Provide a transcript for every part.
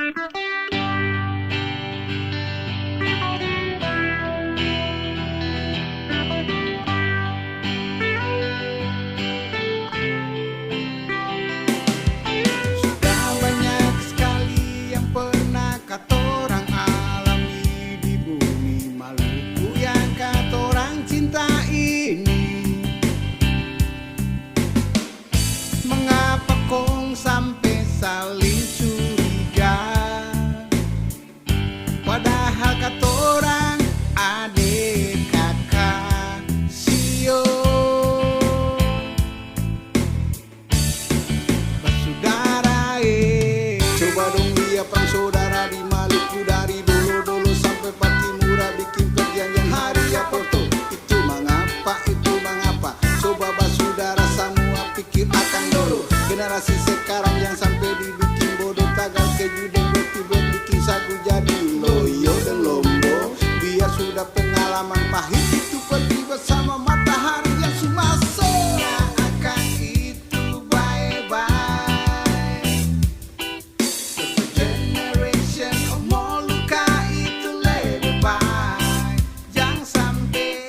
Sudah banyak sekali yang pernah katorang alami di bumi Maluku yang katorang cinta ini. Mengapa kong sampai saling curiga, padahal katorang adik kakak sio. Bersaudara coba dong lihat perang saudara di Maluku dari dulu sampai Patimura bikin perjanjian hari Aporto. Itu mengapa, coba bersaudara semua pikir akan dulu. Generasi sekarang yang sampai dibikin bodoh, tagal keju dan roti buat bikin sagu jadi loyo dan lombo. Biar sudah pengalaman pahit itu pergi bersama matahari yang sumaso. Akan itu bye-bye. Generation of Molucca itu lebih baik. Jangan sampai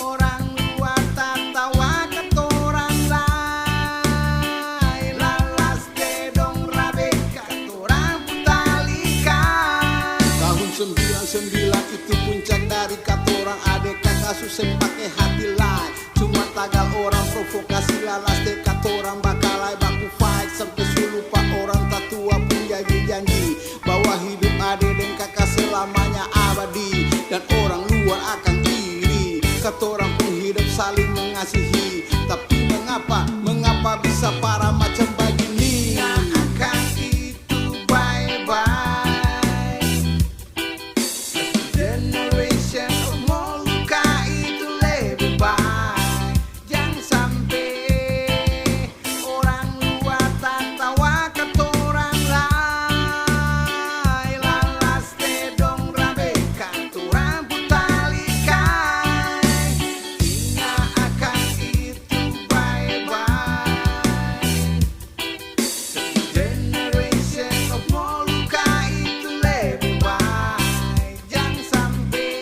orang luar tak tawa katorang lain. Lalas dedong rabe katorang putalikan. Tahun 99 itu puncak dari katorang adek kakak susah pakai hati lain. Cuma tagal orang provokasi lalas dek katorang bakalai baku fight sampai lupa orang tatua pun janji bahwa hidup adek dan kakak selamanya abadi dan orang luar akan iri. Katorang pun hidup saling mengasihi, tapi mengapa bisa parah macam begini? Akan itu bye-bye. Generation of Molucca itu lebih baik. Jangan sampai orang luar tak tawa katorang lain. Lalas dedong rabe katorang putalikan. Ingat akan itu bye-bye. Generation of Molucca itu lebih baik. Jangan sampai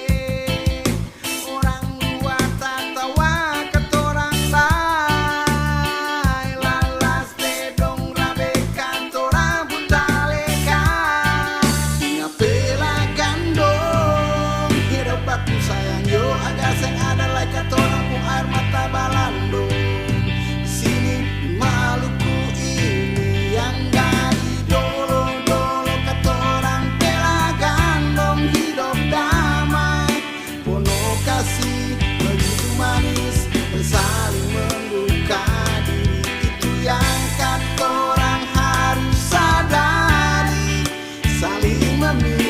orang luar tak tawa katorang lain. Lalas dedong rabe katorang putalikan. Ingat pela gandong hidup aku sayang yo, agar seng ada like katorang ku air mata balando. Sini Maluku ini yang jadi dolo katorang pela gandong hidup damai. Penuh kasih begitu manis dan saling membuka diri. Itu yang katorang harus sadari, saling memiliki.